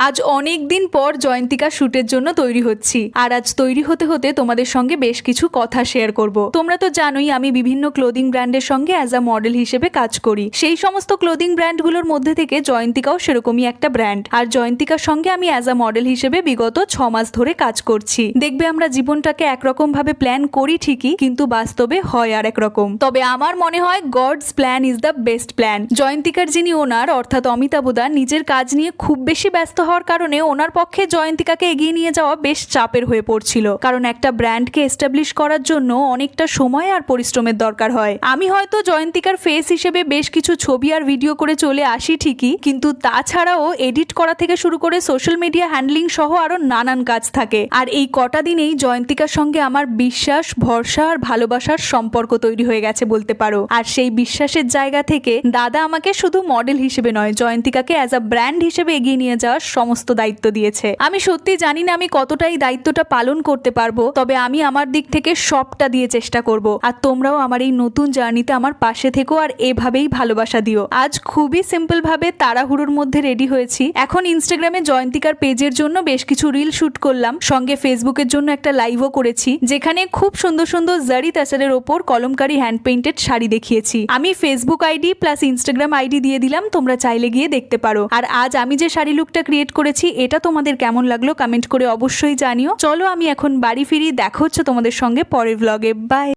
আজ অনেক দিন পর জয়ন্তিকা শুটের জন্য তৈরি হচ্ছি, আর আজ তৈরি হতে হতে তোমাদের সঙ্গে বেশ কিছু কথা শেয়ার করব। তোমরা তো জানোই আমি বিভিন্ন ক্লোদিং ব্র্যান্ডের সঙ্গে অ্যাজ আ মডেল হিসেবে কাজ করি। সেই সমস্ত ক্লোদিং ব্র্যান্ডগুলোর মধ্যে থেকে জয়ন্তিকাও সেরকমই একটা ব্র্যান্ড। আর জয়ন্তিকার সঙ্গে আমি অ্যাজ আ মডেল হিসেবে বিগত 6 মাস ধরে কাজ করছি। দেখবে আমরা জীবনটাকে একরকম ভাবে প্ল্যান করি ঠিকই, কিন্তু বাস্তবে হয় আর একরকম। তবে আমার মনে হয় God's plan is the best plan. জয়ন্তিকার যিনি ওনার অর্থাৎ অমিতাভ দা নিজের কাজ নিয়ে খুব বেশি ব্যস্ত হওয়ার কারণে ওনার পক্ষে জয়ন্তিকাকে এগিয়ে নিয়ে যাওয়া বেশ চাপের হয়ে পড়ছিল, কারণ একটা ব্র্যান্ডকে এস্টাবলিশ করার জন্য অনেকটা সময় আর পরিশ্রমের দরকার হয়। আমি হয়তো জয়ন্তিকার ফেস হিসেবে বেশ কিছু ছবি আর ভিডিও করে চলে আসি ঠিকই, কিন্তু তাছাড়াও এডিট করা থেকে শুরু করে সোশ্যাল মিডিয়া হ্যান্ডলিং সহ আরো নানান কাজ থাকে। আর এই কটা দিনেই জয়ন্তিকার সঙ্গে আমার বিশ্বাস, ভরসা আর ভালোবাসার সম্পর্ক তৈরি হয়ে গেছে বলতে পারো। আর সেই বিশ্বাসের জায়গা থেকে দাদা আমাকে শুধু মডেল হিসেবে নয়, জয়ন্তিকাকে অ্যাজ আ ব্র্যান্ড হিসেবে এগিয়ে নিয়ে যাওয়ার সমস্ত দায়িত্ব দিয়েছে। আমি সত্যি জানি না আমি কতটা এই দায়িত্বটা পালন করতে পারবো, তবে আমি আমার দিক থেকে সবটা দিয়ে চেষ্টা করব। আর তোমরাও আমার এই নতুন জার্নিতে আমার পাশে থেকো আর এভাবেই ভালোবাসা দিও। আজ খুবই সিম্পল ভাবে তাড়াহুড়োর মধ্যে রেডি হয়েছি। এখন ইনস্টাগ্রামে জয়ন্তিকার পেজের জন্য বেশ কিছু রিল শুট করলাম, সঙ্গে ফেসবুকের জন্য একটা লাইভও করেছি, যেখানে খুব সুন্দর সুন্দর জারি তাসারের ওপর কলমকারি হ্যান্ড পেইন্টেড শাড়ি দেখিয়েছি। আমি Facebook ID plus Instagram ID দিয়ে দিলাম, তোমরা চাইলে গিয়ে দেখতে পারো। আর আজ আমি যে শাড়ি লুকটা ক্রিয়েট করেছি এটা তোমাদের কেমন লাগলো কমেন্ট করে অবশ্যই জানিও। চলো আমি এখন বাড়ি ফিরি, দেখা হচ্ছে তোমাদের সঙ্গে পরের ব্লগে। বাই।